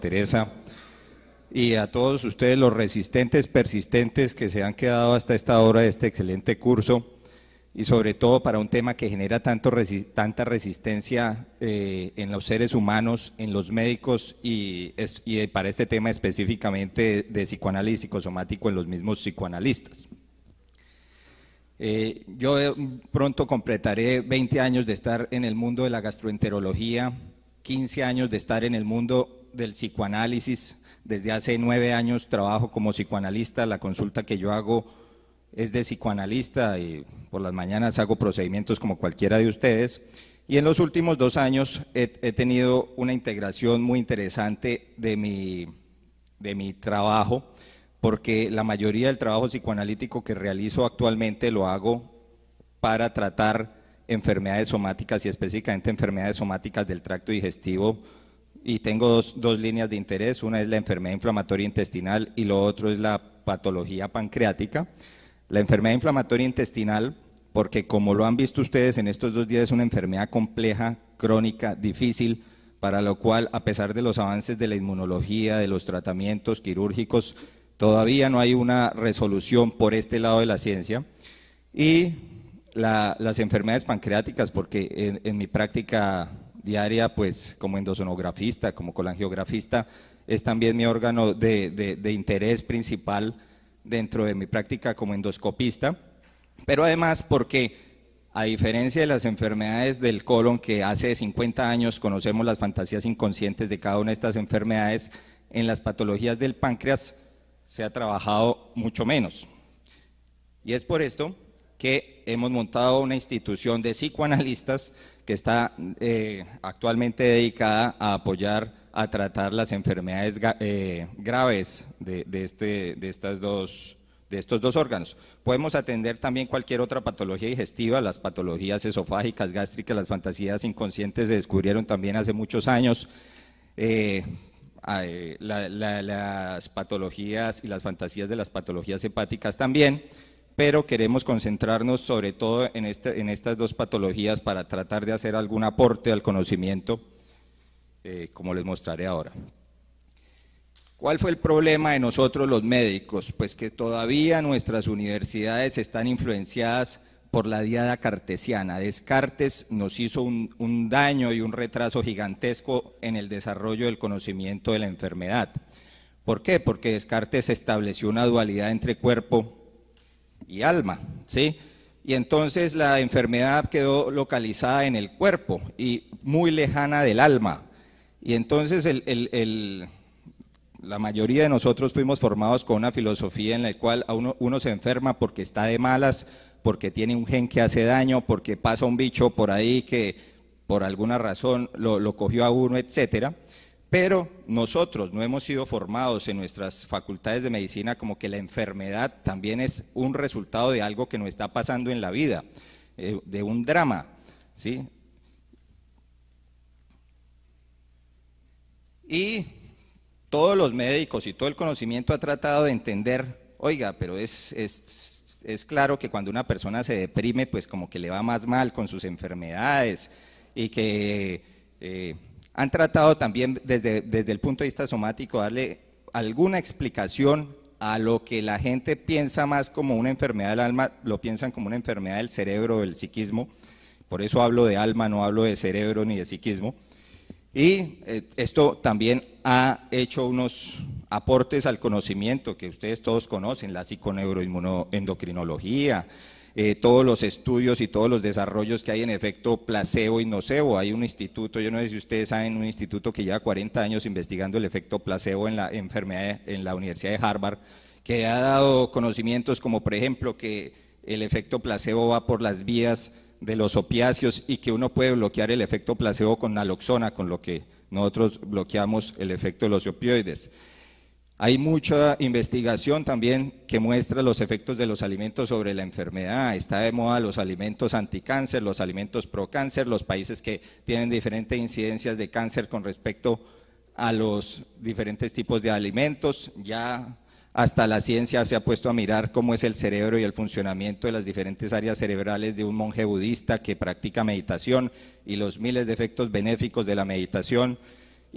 Teresa, y a todos ustedes los resistentes, persistentes que se han quedado hasta esta hora de este excelente curso, y sobre todo para un tema que genera tanta resistencia en los seres humanos, en los médicos y para este tema específicamente de psicoanálisis psicosomático en los mismos psicoanalistas. Yo pronto completaré 20 años de estar en el mundo de la gastroenterología, 15 años de estar en el mundo del psicoanálisis. Desde hace 9 años trabajo como psicoanalista, la consulta que yo hago es de psicoanalista y por las mañanas hago procedimientos como cualquiera de ustedes. Y en los últimos 2 años he tenido una integración muy interesante de mi trabajo, porque la mayoría del trabajo psicoanalítico que realizo actualmente lo hago para tratar enfermedades somáticas y específicamente enfermedades somáticas del tracto digestivo, y tengo dos líneas de interés. Una es la enfermedad inflamatoria intestinal y lo otro es la patología pancreática. La enfermedad inflamatoria intestinal, porque como lo han visto ustedes en estos 2 días, es una enfermedad compleja, crónica, difícil, para lo cual, a pesar de los avances de la inmunología, de los tratamientos quirúrgicos, todavía no hay una resolución por este lado de la ciencia. Y las enfermedades pancreáticas, porque en mi práctica diaria, pues como endosonografista, como colangiografista, es también mi órgano de interés principal dentro de mi práctica como endoscopista, pero además porque, a diferencia de las enfermedades del colon, que hace 50 años conocemos las fantasías inconscientes de cada una de estas enfermedades, en las patologías del páncreas se ha trabajado mucho menos. Y es por esto que hemos montado una institución de psicoanalistas que está actualmente dedicada a apoyar, a tratar las enfermedades graves de estos dos órganos. Podemos atender también cualquier otra patología digestiva, las patologías esofágicas, gástricas, las fantasías inconscientes se descubrieron también hace muchos años, las patologías y las fantasías de las patologías hepáticas también, pero queremos concentrarnos sobre todo en estas 2 patologías para tratar de hacer algún aporte al conocimiento, como les mostraré ahora. ¿Cuál fue el problema de nosotros los médicos? Pues que todavía nuestras universidades están influenciadas por la diada cartesiana. Descartes nos hizo un daño y un retraso gigantesco en el desarrollo del conocimiento de la enfermedad. ¿Por qué? Porque Descartes estableció una dualidad entre cuerpo y alma, ¿sí? Y entonces la enfermedad quedó localizada en el cuerpo y muy lejana del alma. Y entonces la mayoría de nosotros fuimos formados con una filosofía en la cual uno se enferma porque está de malas, porque tiene un gen que hace daño, porque pasa un bicho por ahí que por alguna razón lo cogió a uno, etcétera. Pero nosotros no hemos sido formados en nuestras facultades de medicina como que la enfermedad también es un resultado de algo que nos está pasando en la vida, de un drama, ¿sí? Y todos los médicos y todo el conocimiento ha tratado de entender, oiga, pero es claro que cuando una persona se deprime, pues como que le va más mal con sus enfermedades, y que han tratado también desde el punto de vista somático darle alguna explicación a lo que la gente piensa más como una enfermedad del alma, lo piensan como una enfermedad del cerebro, del psiquismo. Por eso hablo de alma, no hablo de cerebro ni de psiquismo. Y esto también ha hecho unos aportes al conocimiento que ustedes todos conocen, la psiconeuroendocrinología, todos los estudios y todos los desarrollos que hay en efecto placebo y nocebo. Hay un instituto, yo no sé si ustedes saben, un instituto que lleva 40 años investigando el efecto placebo en la enfermedad en la Universidad de Harvard, que ha dado conocimientos como por ejemplo que el efecto placebo va por las vías de los opiáceos y que uno puede bloquear el efecto placebo con naloxona, con lo que nosotros bloqueamos el efecto de los opioides. Hay mucha investigación también que muestra los efectos de los alimentos sobre la enfermedad. Está de moda los alimentos anticáncer, los alimentos pro cáncer, los países que tienen diferentes incidencias de cáncer con respecto a los diferentes tipos de alimentos. Ya hasta la ciencia se ha puesto a mirar cómo es el cerebro y el funcionamiento de las diferentes áreas cerebrales de un monje budista que practica meditación y los miles de efectos benéficos de la meditación.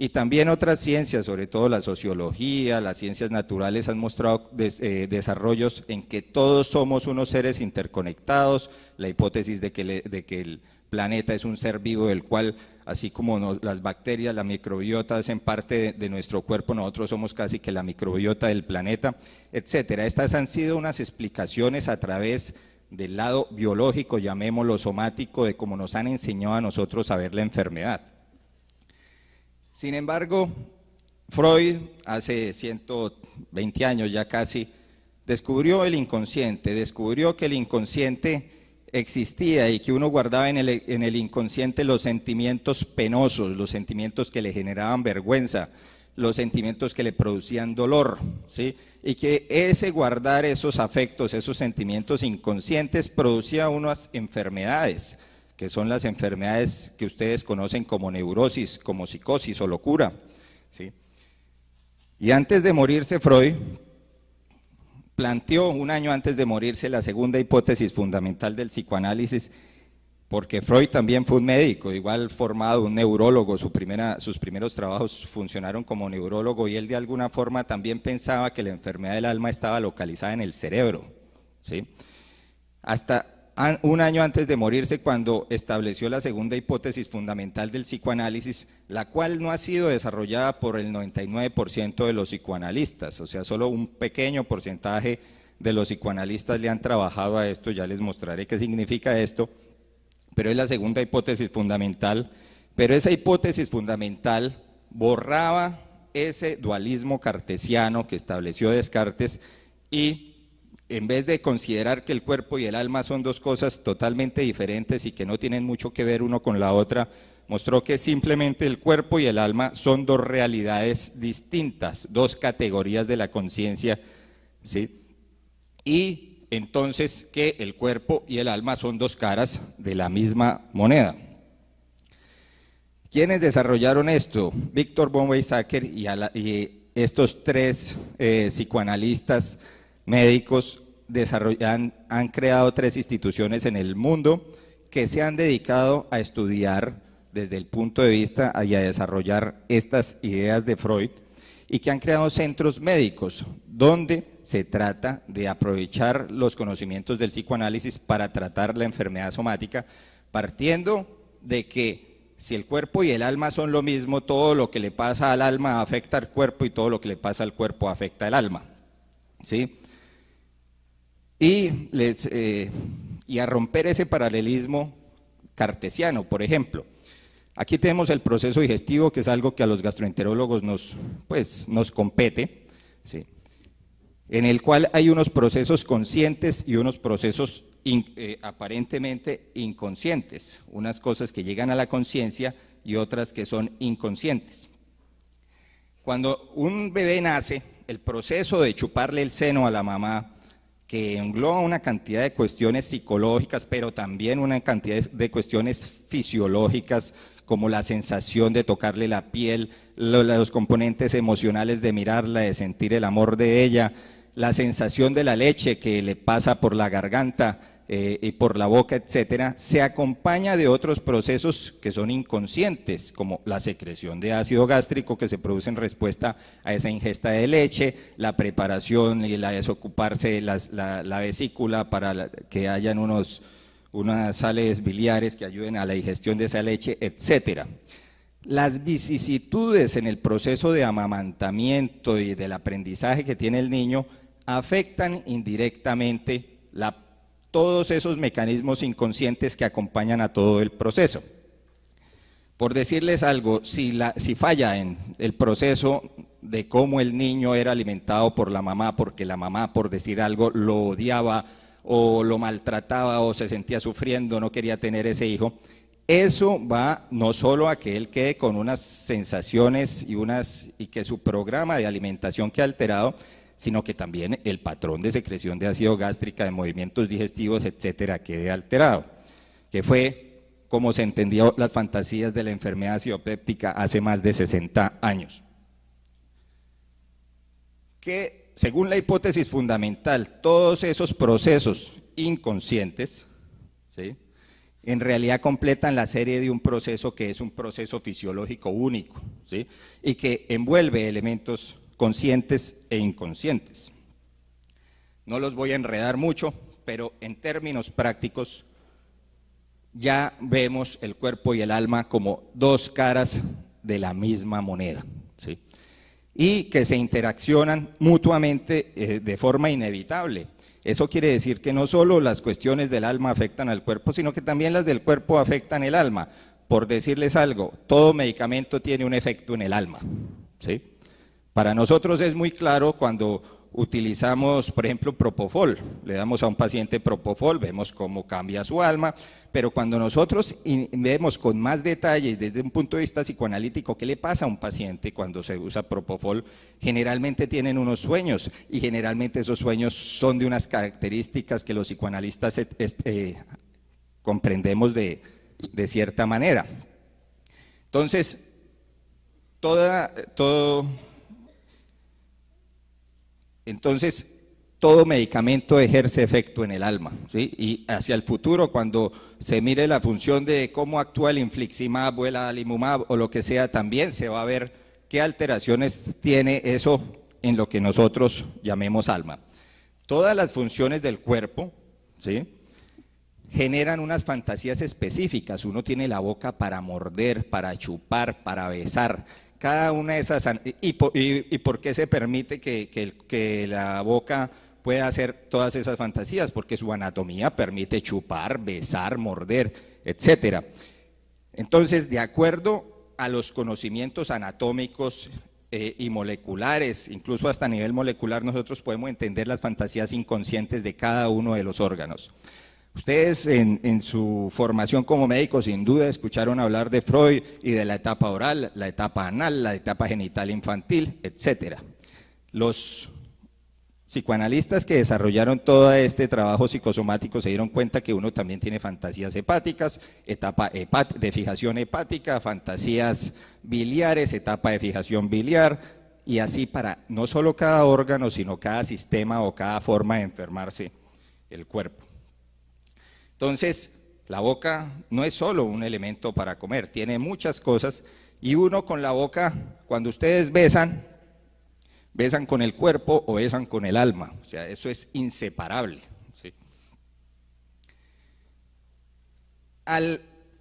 Y también otras ciencias, sobre todo la sociología, las ciencias naturales, han mostrado desarrollos en que todos somos unos seres interconectados, la hipótesis de que el planeta es un ser vivo del cual, así como las bacterias, la microbiota hacen parte de nuestro cuerpo, nosotros somos casi que la microbiota del planeta, etcétera. Estas han sido unas explicaciones a través del lado biológico, llamémoslo somático, de cómo nos han enseñado a nosotros a ver la enfermedad. Sin embargo, Freud, hace 120 años ya casi, descubrió el inconsciente, descubrió que el inconsciente existía y que uno guardaba en el inconsciente los sentimientos penosos, los sentimientos que le generaban vergüenza, los sentimientos que le producían dolor, ¿sí? Y que ese guardar esos afectos, esos sentimientos inconscientes producía unas enfermedades, que son las enfermedades que ustedes conocen como neurosis, como psicosis o locura, ¿sí? Y antes de morirse, Freud planteó, un año antes de morirse, la segunda hipótesis fundamental del psicoanálisis, porque Freud también fue un médico, igual formado, un neurólogo, sus primeros trabajos funcionaron como neurólogo, y él de alguna forma también pensaba que la enfermedad del alma estaba localizada en el cerebro, ¿sí? Hasta un año antes de morirse, cuando estableció la segunda hipótesis fundamental del psicoanálisis, la cual no ha sido desarrollada por el 99% de los psicoanalistas, o sea, solo un pequeño porcentaje de los psicoanalistas le han trabajado a esto, ya les mostraré qué significa esto, pero es la segunda hipótesis fundamental, pero esa hipótesis fundamental borraba ese dualismo cartesiano que estableció Descartes y en vez de considerar que el cuerpo y el alma son dos cosas totalmente diferentes y que no tienen mucho que ver uno con la otra, mostró que simplemente el cuerpo y el alma son dos realidades distintas, dos categorías de la conciencia, ¿sí? Y entonces que el cuerpo y el alma son dos caras de la misma moneda. ¿Quiénes desarrollaron esto? Victor von Weizsäcker y estos tres psicoanalistas médicos han creado tres instituciones en el mundo que se han dedicado a estudiar desde el punto de vista y a desarrollar estas ideas de Freud, y que han creado centros médicos donde se trata de aprovechar los conocimientos del psicoanálisis para tratar la enfermedad somática, partiendo de que si el cuerpo y el alma son lo mismo, todo lo que le pasa al alma afecta al cuerpo y todo lo que le pasa al cuerpo afecta al alma, ¿sí? Y a romper ese paralelismo cartesiano, por ejemplo. Aquí tenemos el proceso digestivo, que es algo que a los gastroenterólogos nos compete, ¿sí? En el cual hay unos procesos conscientes y unos procesos aparentemente inconscientes, unas cosas que llegan a la conciencia y otras que son inconscientes. Cuando un bebé nace, el proceso de chuparle el seno a la mamá, que engloba una cantidad de cuestiones psicológicas, pero también una cantidad de cuestiones fisiológicas, como la sensación de tocarle la piel, los componentes emocionales de mirarla, de sentir el amor de ella, la sensación de la leche que le pasa por la garganta y por la boca, etcétera, se acompaña de otros procesos que son inconscientes, como la secreción de ácido gástrico que se produce en respuesta a esa ingesta de leche, la preparación y la desocuparse la vesícula para que hayan unas sales biliares que ayuden a la digestión de esa leche, etcétera. Las vicisitudes en el proceso de amamantamiento y del aprendizaje que tiene el niño afectan indirectamente todos esos mecanismos inconscientes que acompañan a todo el proceso. Por decirles algo, si falla en el proceso de cómo el niño era alimentado por la mamá, porque la mamá, por decir algo, lo odiaba o lo maltrataba o se sentía sufriendo, no quería tener ese hijo, eso va no solo a que él quede con unas sensaciones y que su programa de alimentación quede alterado, sino que también el patrón de secreción de ácido gástrica, de movimientos digestivos, etcétera, quede alterado, que fue como se entendió las fantasías de la enfermedad acidopéptica hace más de 60 años. Que según la hipótesis fundamental, todos esos procesos inconscientes, ¿sí?, en realidad completan la serie de un proceso que es un proceso fisiológico único, ¿sí? Y que envuelve elementos conscientes e inconscientes. No los voy a enredar mucho, pero en términos prácticos ya vemos el cuerpo y el alma como dos caras de la misma moneda, ¿sí? Y que se interaccionan mutuamente de forma inevitable. Eso quiere decir que no solo las cuestiones del alma afectan al cuerpo, sino que también las del cuerpo afectan el alma. Por decirles algo, todo medicamento tiene un efecto en el alma, ¿sí? Para nosotros es muy claro cuando utilizamos, por ejemplo, Propofol, le damos a un paciente Propofol, vemos cómo cambia su alma, pero cuando nosotros vemos con más detalle desde un punto de vista psicoanalítico qué le pasa a un paciente cuando se usa Propofol, generalmente tienen unos sueños y generalmente esos sueños son de unas características que los psicoanalistas comprendemos de cierta manera. Entonces, todo medicamento ejerce efecto en el alma, ¿sí? Y hacia el futuro, cuando se mire la función de cómo actúa el infliximab o el adalimumab o lo que sea, también se va a ver qué alteraciones tiene eso en lo que nosotros llamemos alma. Todas las funciones del cuerpo, ¿sí?, generan unas fantasías específicas. Uno tiene la boca para morder, para chupar, para besar. Cada una de esas, ¿y por qué se permite que la boca pueda hacer todas esas fantasías? Porque su anatomía permite chupar, besar, morder, etcétera. Entonces, de acuerdo a los conocimientos anatómicos y moleculares, incluso hasta a nivel molecular, nosotros podemos entender las fantasías inconscientes de cada uno de los órganos. Ustedes en su formación como médicos sin duda escucharon hablar de Freud y de la etapa oral, la etapa anal, la etapa genital infantil, etcétera. Los psicoanalistas que desarrollaron todo este trabajo psicosomático se dieron cuenta que uno también tiene fantasías hepáticas, etapa de fijación hepática, fantasías biliares, etapa de fijación biliar, y así para no solo cada órgano, sino cada sistema o cada forma de enfermarse el cuerpo. Entonces, la boca no es solo un elemento para comer, tiene muchas cosas, y uno con la boca, cuando ustedes besan con el cuerpo o besan con el alma, o sea, eso es inseparable, ¿sí? Al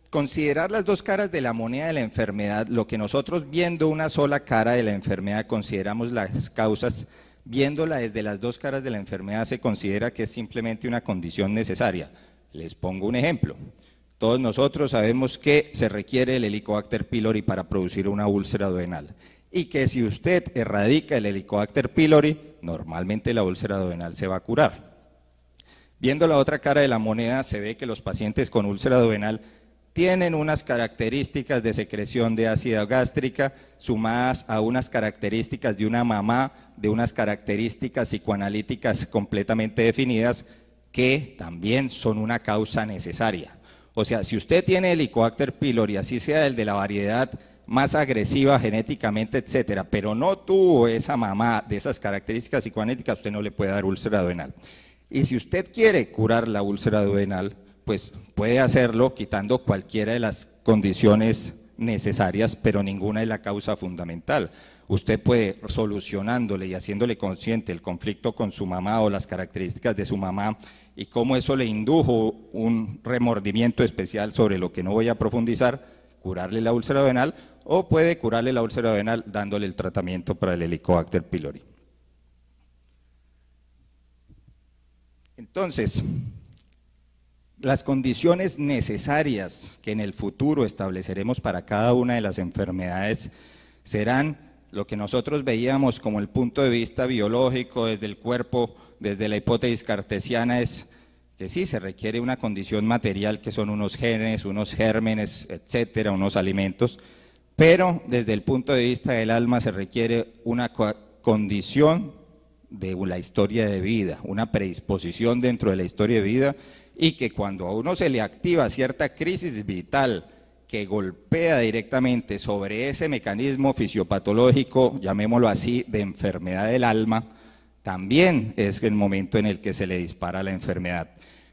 considerar las dos caras de la moneda de la enfermedad, lo que nosotros viendo una sola cara de la enfermedad consideramos las causas, viéndola desde las dos caras de la enfermedad se considera que es simplemente una condición necesaria. Les pongo un ejemplo. Todos nosotros sabemos que se requiere el Helicobacter pylori para producir una úlcera duodenal y que si usted erradica el Helicobacter pylori, normalmente la úlcera duodenal se va a curar. Viendo la otra cara de la moneda, se ve que los pacientes con úlcera duodenal tienen unas características de secreción de ácido gástrica sumadas a unas características de una mamá, de unas características psicoanalíticas completamente definidas, que también son una causa necesaria. O sea, si usted tiene Helicobacter pylori, así sea el de la variedad más agresiva genéticamente, etcétera, pero no tuvo esa mamá de esas características psicoanalíticas, usted no le puede dar úlcera duodenal. Y si usted quiere curar la úlcera duodenal, pues puede hacerlo quitando cualquiera de las condiciones necesarias, pero ninguna es la causa fundamental. Usted puede, solucionándole y haciéndole consciente el conflicto con su mamá o las características de su mamá y cómo eso le indujo un remordimiento especial sobre lo que no voy a profundizar, curarle la úlcera duodenal, o puede curarle la úlcera duodenal dándole el tratamiento para el Helicobacter pylori. Entonces, las condiciones necesarias que en el futuro estableceremos para cada una de las enfermedades serán lo que nosotros veíamos como el punto de vista biológico desde el cuerpo, desde la hipótesis cartesiana, es que sí, se requiere una condición material que son unos genes, unos gérmenes, etcétera, unos alimentos, pero desde el punto de vista del alma se requiere una condición de la historia de vida, una predisposición dentro de la historia de vida, y que cuando a uno se le activa cierta crisis vital que golpea directamente sobre ese mecanismo fisiopatológico, llamémoslo así, de enfermedad del alma, también es el momento en el que se le dispara la enfermedad.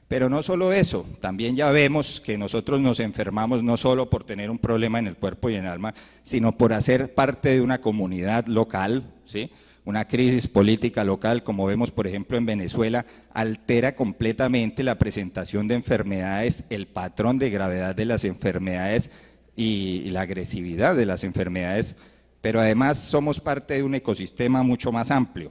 Pero no solo eso, también ya vemos que nosotros nos enfermamos no solo por tener un problema en el cuerpo y en el alma, sino por hacer parte de una comunidad local, ¿sí? Una crisis política local, como vemos por ejemplo en Venezuela, altera completamente la presentación de enfermedades, el patrón de gravedad de las enfermedades y la agresividad de las enfermedades, pero además somos parte de un ecosistema mucho más amplio.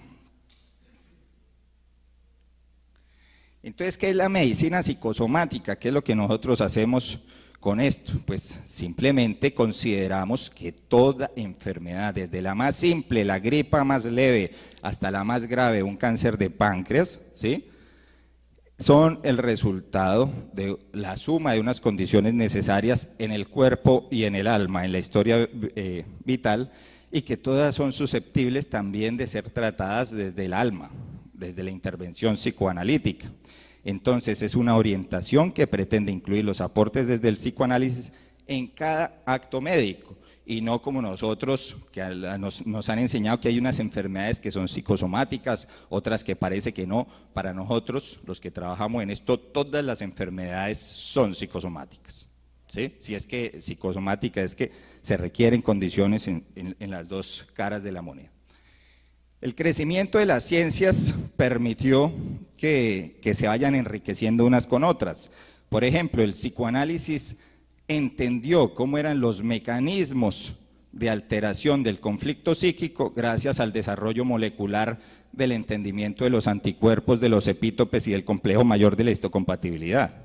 Entonces, ¿qué es la medicina psicosomática? ¿Qué es lo que nosotros hacemos con esto? Pues simplemente consideramos que toda enfermedad, desde la más simple, la gripa más leve, hasta la más grave, un cáncer de páncreas, ¿sí?, son el resultado de la suma de unas condiciones necesarias en el cuerpo y en el alma, en la historia vital, y que todas son susceptibles también de ser tratadas desde el alma, desde la intervención psicoanalítica. Entonces es una orientación que pretende incluir los aportes desde el psicoanálisis en cada acto médico, y no como nosotros, que nos han enseñado que hay unas enfermedades que son psicosomáticas, otras que parece que no. Para nosotros, los que trabajamos en esto, todas las enfermedades son psicosomáticas, ¿sí? Si es que psicosomática es que se requieren condiciones en las dos caras de la moneda. El crecimiento de las ciencias permitió que se vayan enriqueciendo unas con otras. Por ejemplo, el psicoanálisis entendió cómo eran los mecanismos de alteración del conflicto psíquico gracias al desarrollo molecular del entendimiento de los anticuerpos, de los epítopes y del complejo mayor de la histocompatibilidad.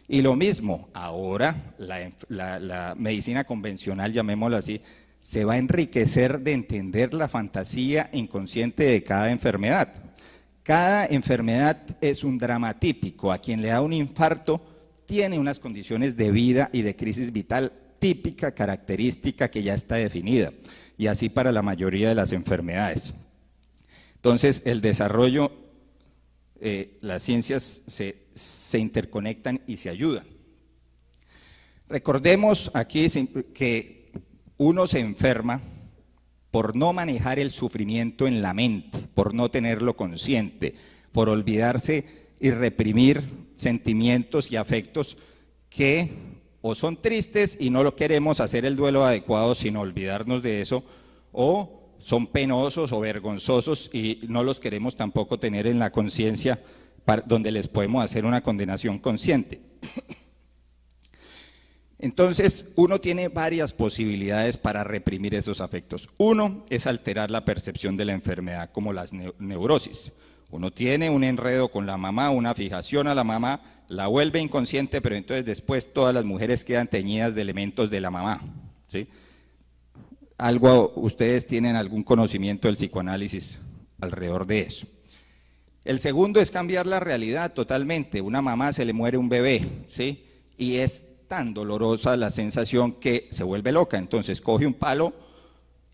Y lo mismo, ahora la medicina convencional, llamémoslo así, se va a enriquecer de entender la fantasía inconsciente de cada enfermedad. Cada enfermedad es un drama típico. A quien le da un infarto tiene unas condiciones de vida y de crisis vital típica, característica que ya está definida, y así para la mayoría de las enfermedades. Entonces, el desarrollo, las ciencias se interconectan y se ayudan. Recordemos aquí que uno se enferma por no manejar el sufrimiento en la mente, por no tenerlo consciente, por olvidarse y reprimir sentimientos y afectos que o son tristes y no lo queremos hacer el duelo adecuado sino olvidarnos de eso, o son penosos o vergonzosos y no los queremos tampoco tener en la conciencia donde les podemos hacer una condenación consciente. Entonces, uno tiene varias posibilidades para reprimir esos afectos. Uno es alterar la percepción de la enfermedad, como las neurosis. Uno tiene un enredo con la mamá, una fijación a la mamá, la vuelve inconsciente, pero entonces después todas las mujeres quedan teñidas de elementos de la mamá, ¿sí? Ustedes tienen algún conocimiento del psicoanálisis alrededor de eso. El segundo es cambiar la realidad totalmente. Una mamá se le muere un bebé, ¿sí? Y es tan dolorosa la sensación que se vuelve loca, entonces coge un palo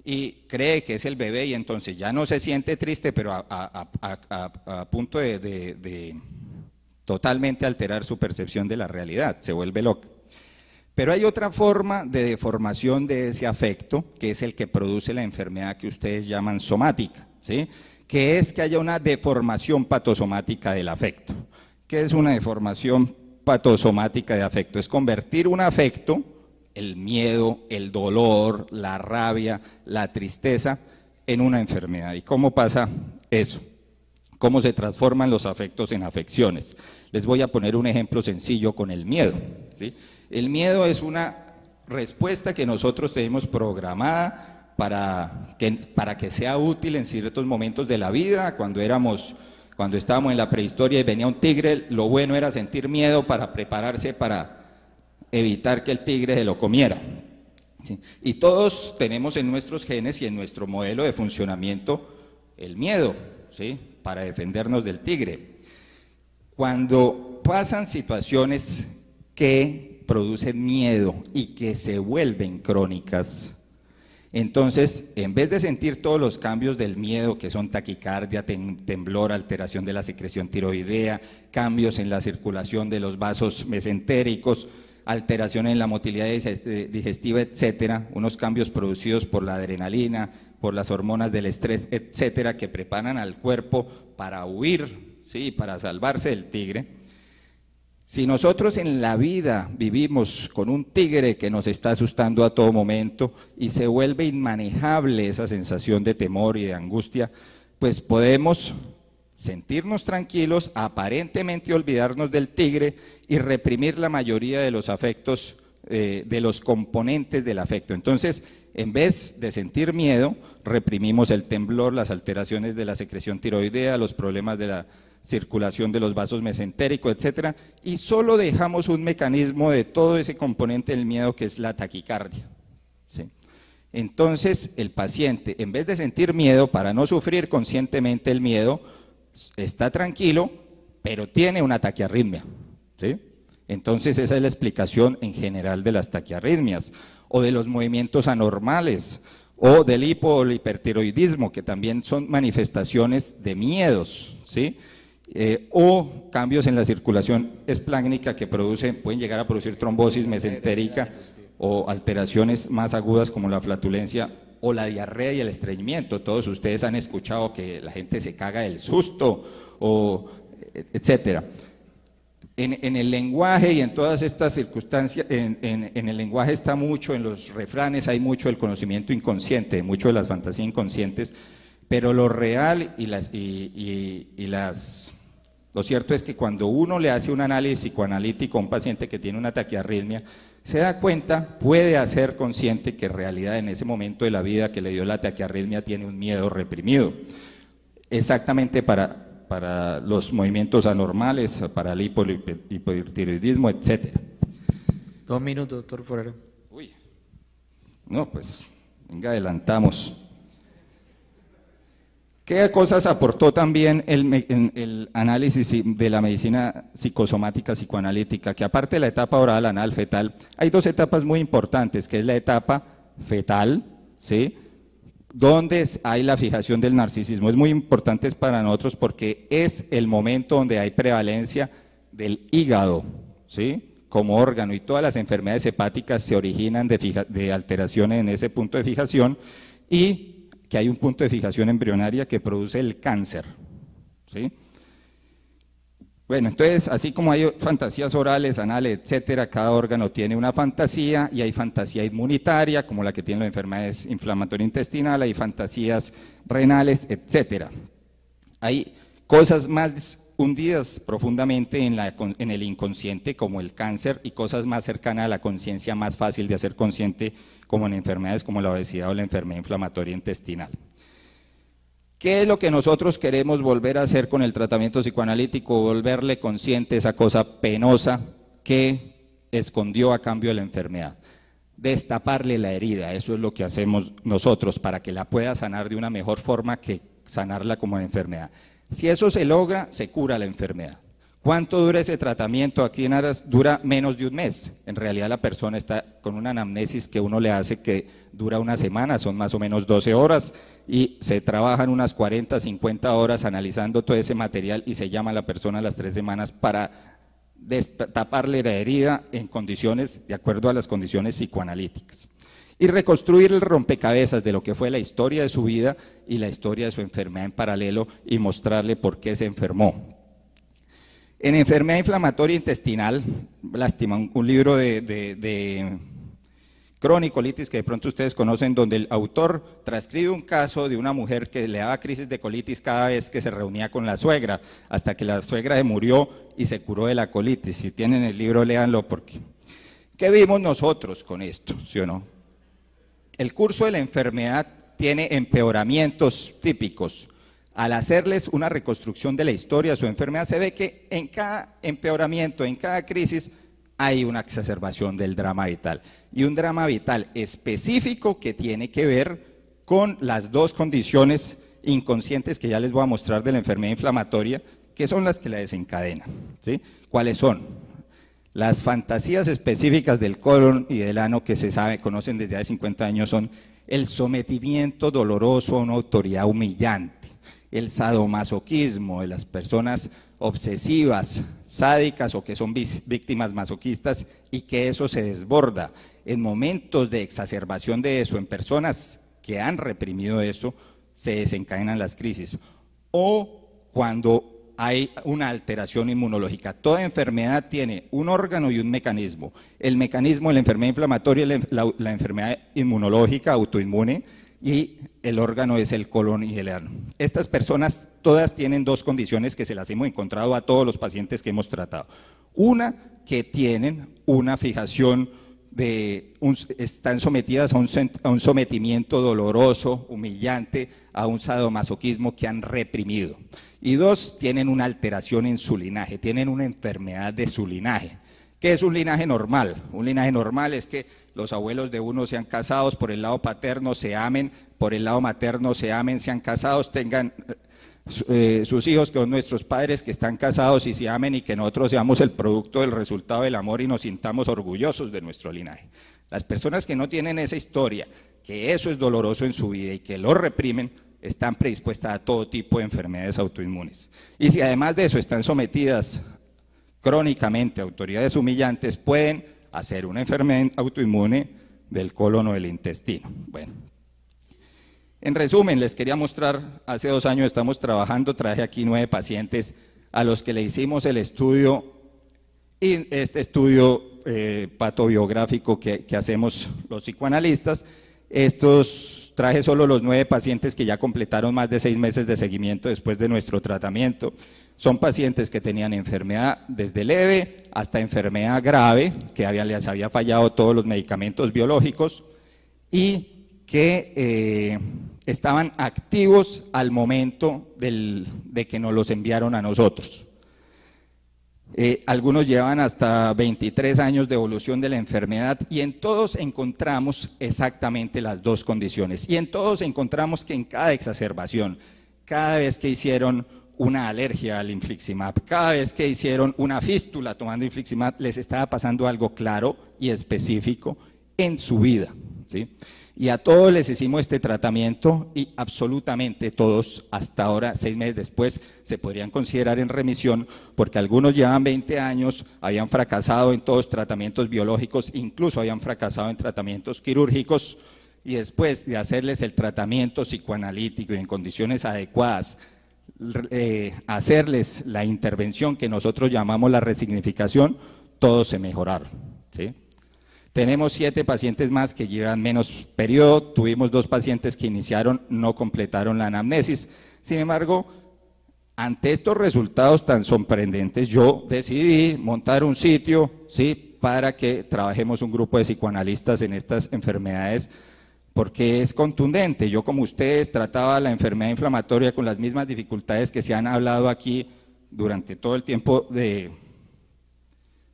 y cree que es el bebé y entonces ya no se siente triste, pero a punto de totalmente alterar su percepción de la realidad, se vuelve loca. Pero hay otra forma de deformación de ese afecto, que es el que produce la enfermedad que ustedes llaman somática, ¿sí? Que es que haya una deformación patosomática del afecto. ¿Qué es una deformación patosomática de afecto? Es convertir un afecto, el miedo, el dolor, la rabia, la tristeza, en una enfermedad. ¿Y cómo pasa eso? ¿Cómo se transforman los afectos en afecciones? Les voy a poner un ejemplo sencillo con el miedo, ¿sí? El miedo es una respuesta que nosotros tenemos programada para que sea útil en ciertos momentos de la vida. Cuando estábamos en la prehistoria y venía un tigre, lo bueno era sentir miedo para prepararse para evitar que el tigre se lo comiera, ¿sí? Y todos tenemos en nuestros genes y en nuestro modelo de funcionamiento el miedo, ¿sí? Para defendernos del tigre. Cuando pasan situaciones que producen miedo y que se vuelven crónicas, entonces, en vez de sentir todos los cambios del miedo, que son taquicardia, temblor, alteración de la secreción tiroidea, cambios en la circulación de los vasos mesentéricos, alteración en la motilidad digestiva, etcétera, unos cambios producidos por la adrenalina, por las hormonas del estrés, etcétera, que preparan al cuerpo para huir, ¿sí?, para salvarse del tigre. Si nosotros en la vida vivimos con un tigre que nos está asustando a todo momento y se vuelve inmanejable esa sensación de temor y de angustia, pues podemos sentirnos tranquilos, aparentemente olvidarnos del tigre y reprimir la mayoría de los afectos, de los componentes del afecto. Entonces, en vez de sentir miedo, reprimimos el temblor, las alteraciones de la secreción tiroidea, los problemas de la circulación de los vasos mesentéricos, etcétera, y solo dejamos un mecanismo de todo ese componente del miedo que es la taquicardia. ¿Sí? Entonces, el paciente, en vez de sentir miedo, para no sufrir conscientemente el miedo, está tranquilo, pero tiene una taquiarritmia. ¿Sí? Entonces, esa es la explicación en general de las taquiarritmias, o de los movimientos anormales, o del hipo o el hipertiroidismo, que también son manifestaciones de miedos, ¿sí? O cambios en la circulación espláncnica que pueden llegar a producir trombosis mesentérica o alteraciones más agudas como la flatulencia o la diarrea y el estreñimiento. Todos ustedes han escuchado que la gente se caga del susto, o etcétera. En el lenguaje y en todas estas circunstancias, en el lenguaje está mucho, en los refranes hay mucho del conocimiento inconsciente, mucho de las fantasías inconscientes, pero lo real lo cierto es que cuando uno le hace un análisis psicoanalítico a un paciente que tiene una taquiarritmia, se da cuenta, puede hacer consciente que en realidad en ese momento de la vida que le dio la taquiarritmia tiene un miedo reprimido, exactamente para los movimientos anormales, para el hipotiroidismo, etc. 2 minutos, doctor Forero. Uy, no, pues, venga, adelantamos. ¿Qué cosas aportó también el análisis de la medicina psicosomática psicoanalítica? Que aparte de la etapa oral, anal, fetal, hay 2 etapas muy importantes, que es la etapa fetal, ¿sí?, donde hay la fijación del narcisismo. Es muy importante para nosotros porque es el momento donde hay prevalencia del hígado, ¿sí?, como órgano, y todas las enfermedades hepáticas se originan de alteraciones en ese punto de fijación, y que hay un punto de fijación embrionaria que produce el cáncer, ¿sí? Bueno, entonces, así como hay fantasías orales, anales, etcétera, cada órgano tiene una fantasía, y hay fantasía inmunitaria, como la que tienen las enfermedades inflamatorias intestinales, hay fantasías renales, etcétera. Hay cosas más hundidas profundamente en el inconsciente, como el cáncer, y cosas más cercanas a la conciencia, más fácil de hacer consciente, como en enfermedades como la obesidad o la enfermedad inflamatoria intestinal. ¿Qué es lo que nosotros queremos volver a hacer con el tratamiento psicoanalítico? Volverle consciente esa cosa penosa que escondió a cambio de la enfermedad. Destaparle la herida, eso es lo que hacemos nosotros para que la pueda sanar de una mejor forma que sanarla como enfermedad. Si eso se logra, se cura la enfermedad. ¿Cuánto dura ese tratamiento? Aquí en Aras dura menos de un mes. En realidad la persona está con una anamnesis que uno le hace que dura una semana, son más o menos 12 horas, y se trabajan unas 40, 50 horas analizando todo ese material, y se llama a la persona a las 3 semanas para destaparle la herida en condiciones, de acuerdo a las condiciones psicoanalíticas. Y reconstruir el rompecabezas de lo que fue la historia de su vida y la historia de su enfermedad en paralelo, y mostrarle por qué se enfermó. En enfermedad inflamatoria intestinal, lástima, un libro de cronicolitis que de pronto ustedes conocen, donde el autor transcribe un caso de una mujer que le daba crisis de colitis cada vez que se reunía con la suegra, hasta que la suegra se murió y se curó de la colitis. Si tienen el libro, léanlo, porque ¿qué vimos nosotros con esto? ¿Sí o no? El curso de la enfermedad tiene empeoramientos típicos. Al hacerles una reconstrucción de la historia de su enfermedad, se ve que en cada empeoramiento, en cada crisis, hay una exacerbación del drama vital. Y un drama vital específico que tiene que ver con las 2 condiciones inconscientes que ya les voy a mostrar de la enfermedad inflamatoria, que son las que la desencadenan, ¿sí? ¿Cuáles son? Las fantasías específicas del colon y del ano que se conocen desde hace 50 años, son el sometimiento doloroso a una autoridad humillante, el sadomasoquismo de las personas obsesivas, sádicas o que son víctimas masoquistas, y que eso se desborda en momentos de exacerbación de eso, en personas que han reprimido eso, se desencadenan las crisis. O cuando hay una alteración inmunológica. Toda enfermedad tiene un órgano y un mecanismo. El mecanismo de la enfermedad inflamatoria es la enfermedad inmunológica, autoinmune, y el órgano es el colon y el ano. Estas personas todas tienen dos condiciones que se las hemos encontrado a todos los pacientes que hemos tratado. Una, que tienen una fijación están sometidas a un sometimiento doloroso, humillante, a un sadomasoquismo que han reprimido. Y dos, tienen una alteración en su linaje, tienen una enfermedad de su linaje. ¿Qué es un linaje normal? Un linaje normal es que los abuelos de uno sean casados, por el lado paterno se amen, por el lado materno se amen, sean casados, tengan sus hijos, que son nuestros padres, que están casados y se amen, y que nosotros seamos el producto del resultado del amor y nos sintamos orgullosos de nuestro linaje. Las personas que no tienen esa historia, que eso es doloroso en su vida y que lo reprimen, están predispuestas a todo tipo de enfermedades autoinmunes. Y si además de eso están sometidas crónicamente a autoridades humillantes, pueden hacer una enfermedad autoinmune del colon o del intestino. Bueno, en resumen, les quería mostrar, hace 2 años estamos trabajando, traje aquí 9 pacientes a los que le hicimos el estudio, y este estudio patobiográfico que hacemos los psicoanalistas. Traje solo los 9 pacientes que ya completaron más de 6 meses de seguimiento después de nuestro tratamiento. Son pacientes que tenían enfermedad desde leve hasta enfermedad grave, que les había fallado todos los medicamentos biológicos y que estaban activos al momento de que nos los enviaron a nosotros. Algunos llevan hasta 23 años de evolución de la enfermedad y en todos encontramos exactamente las dos condiciones. Y en todos encontramos que en cada exacerbación, cada vez que hicieron una alergia al infliximab, cada vez que hicieron una fístula tomando infliximab, les estaba pasando algo claro y específico en su vida, ¿sí? Y a todos les hicimos este tratamiento y absolutamente todos, hasta ahora, 6 meses después, se podrían considerar en remisión, porque algunos llevan 20 años, habían fracasado en todos tratamientos biológicos, incluso habían fracasado en tratamientos quirúrgicos, y después de hacerles el tratamiento psicoanalítico y en condiciones adecuadas, hacerles la intervención que nosotros llamamos la resignificación, todos se mejoraron, ¿sí? Tenemos 7 pacientes más que llevan menos periodo, tuvimos 2 pacientes que iniciaron, no completaron la anamnesis. Sin embargo, ante estos resultados tan sorprendentes, yo decidí montar un sitio, ¿sí?, para que trabajemos un grupo de psicoanalistas en estas enfermedades, porque es contundente. Yo, como ustedes, trataba la enfermedad inflamatoria con las mismas dificultades que se han hablado aquí durante todo el tiempo de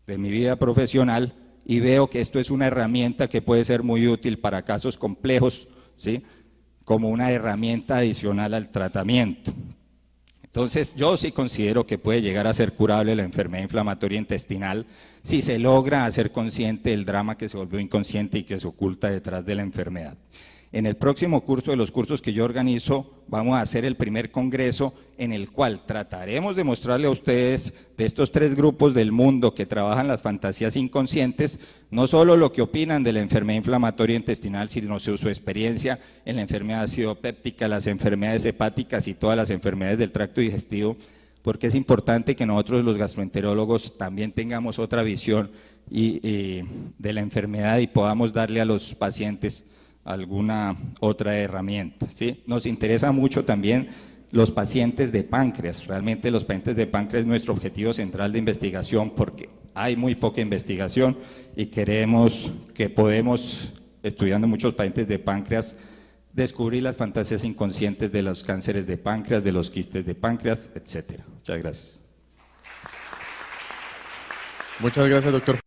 mi vida profesional, y veo que esto es una herramienta que puede ser muy útil para casos complejos, ¿sí?, como una herramienta adicional al tratamiento. Entonces, yo sí considero que puede llegar a ser curable la enfermedad inflamatoria intestinal si se logra hacer consciente del drama que se volvió inconsciente y que se oculta detrás de la enfermedad. En el próximo curso de los cursos que yo organizo, vamos a hacer el primer congreso en el cual trataremos de mostrarle a ustedes, de estos 3 grupos del mundo que trabajan las fantasías inconscientes, no solo lo que opinan de la enfermedad inflamatoria intestinal, sino su experiencia en la enfermedad acidopéptica, las enfermedades hepáticas y todas las enfermedades del tracto digestivo, porque es importante que nosotros los gastroenterólogos también tengamos otra visión de la enfermedad y podamos darle a los pacientes alguna otra herramienta, ¿sí? Nos interesa mucho también los pacientes de páncreas. Realmente los pacientes de páncreas es nuestro objetivo central de investigación, porque hay muy poca investigación y queremos que podemos, estudiando muchos pacientes de páncreas, descubrir las fantasías inconscientes de los cánceres de páncreas, de los quistes de páncreas, etcétera. Muchas gracias. Muchas gracias, doctor.